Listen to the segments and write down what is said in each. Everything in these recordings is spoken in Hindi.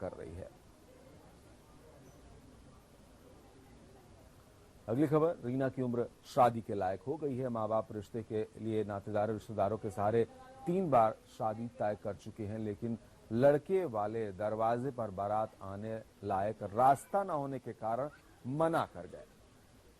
कर रही है। अगली खबर, रीना की उम्र शादी के लायक हो गई है। माँ बाप रिश्ते के लिए नातेदार रिश्तेदारों के सहारे 3 बार शादी तय कर चुके हैं, लेकिन लड़के वाले दरवाजे पर बारात आने लायक रास्ता न होने के कारण मना कर गए।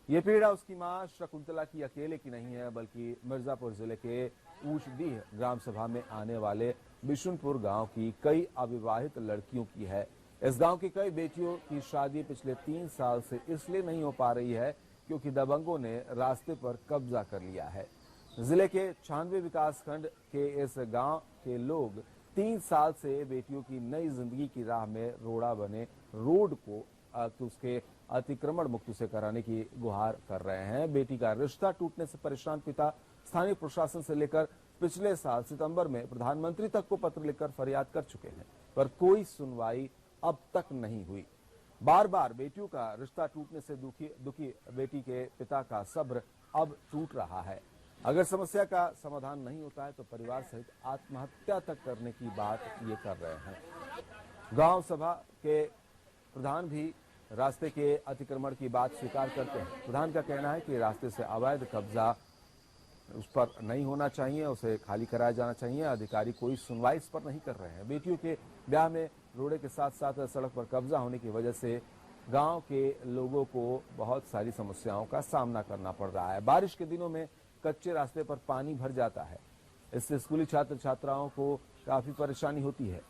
ये पीड़ा उसकी मां शकुंतला की अकेले की नहीं है, बल्कि मिर्जापुर जिले के ऊंचडीह ग्राम सभा में आने वाले बिशुनपुर गांव की कई अविवाहित लड़कियों की है। इस गांव की कई बेटियों की शादी पिछले 3 साल से इसलिए नहीं हो पा रही है क्योंकि दबंगों ने रास्ते पर कब्जा कर लिया है। जिले के 96 विकासखंड के इस गांव के लोग 3 साल से बेटियों की नई जिंदगी की राह में रोड़ा बने रोड को उसके अतिक्रमण मुक्त से कराने की गुहार कर रहे हैं। बेटी का रिश्ता टूटने से परेशान पिता स्थानीय प्रशासन से लेकर पिछले साल सितंबर में प्रधानमंत्री तक को पत्र लिखकर फरियाद कर चुके हैं, पर कोई सुनवाई अब तक नहीं हुई। बार बार बेटियों का रिश्ता टूटने से दुखी बेटी के पिता का सब्र अब टूट रहा है। अगर समस्या का समाधान नहीं होता है तो परिवार सहित आत्महत्या तक करने की बात ये कर रहे हैं। गांव सभा के प्रधान भी रास्ते के अतिक्रमण की बात स्वीकार करते हैं। प्रधान का कहना है कि रास्ते से अवैध कब्जा उस पर नहीं होना चाहिए, उसे खाली कराया जाना चाहिए। अधिकारी कोई सुनवाई इस पर नहीं कर रहे हैं। बेटियों के ब्याह में रोडे के साथ साथ सड़क पर कब्जा होने की वजह से गांव के लोगों को बहुत सारी समस्याओं का सामना करना पड़ रहा है। बारिश के दिनों में कच्चे रास्ते पर पानी भर जाता है, इससे स्कूली छात्र छात्राओं को काफी परेशानी होती है।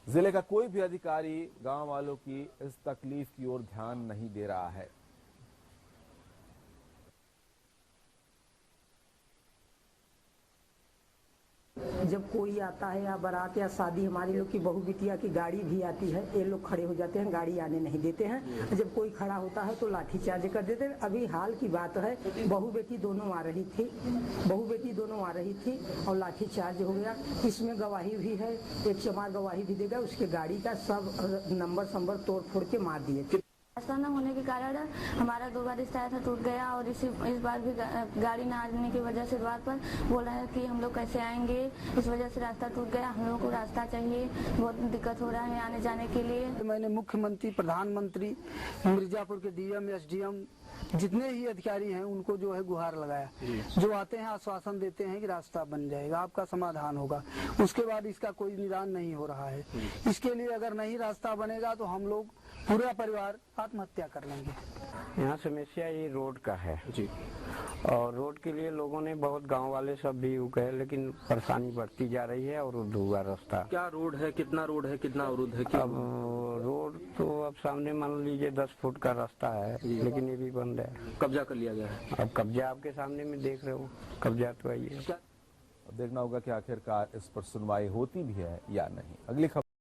जिले का कोई भी अधिकारी गांव वालों की इस तकलीफ की ओर ध्यान नहीं दे रहा है। जब कोई आता है या बारात या शादी, हमारे लोग की बहू बिटिया की गाड़ी भी आती है, ये लोग खड़े हो जाते हैं, गाड़ी आने नहीं देते हैं। जब कोई खड़ा होता है तो लाठीचार्ज कर देते हैं। अभी हाल की बात है, बहू बेटी दोनों आ रही थी और लाठीचार्ज हो गया। इसमें गवाही भी है, एक चमार गवाही भी देगा। उसके गाड़ी का सब नंबर तोड़ फोड़ के मार दिए। रास्ता न होने के कारण हमारा 2 बार रिश्ता था, टूट गया और इस बार भी गाड़ी न आने की वजह से द्वार पर बोला है कि हम लोग कैसे आएंगे, इस वजह से रास्ता टूट गया। हम लोगों को रास्ता चाहिए, बहुत दिक्कत हो रहा है आने जाने के लिए। मैंने मुख्यमंत्री, प्रधानमंत्री, मिर्जापुर के डीएम, एसडीएम, जितने ही अधिकारी हैं उनको जो है गुहार लगाया। जो आते हैं आश्वासन देते हैं कि रास्ता बन जाएगा, आपका समाधान होगा। उसके बाद इसका कोई निदान नहीं हो रहा है। इसके लिए अगर नहीं रास्ता बनेगा तो हम लोग पूरा परिवार आत्महत्या कर लेंगे। यहाँ समस्या ये रोड का है जी, और रोड के लिए लोगों ने बहुत, गांव वाले सब भी कहे, लेकिन परेशानी बढ़ती जा रही है। और हुआ रास्ता, क्या रोड है, कितना रोड है, कितना अवरुद्ध है? अब रोड तो अब सामने मान लीजिए 10 फुट का रास्ता है, लेकिन ये भी बंद है, कब्जा कर लिया गया है। अब कब्जा आपके सामने में देख रहे हो, कब्जा तो है। अब देखना होगा कि आखिरकार इस पर सुनवाई होती भी है या नहीं। अगली खबर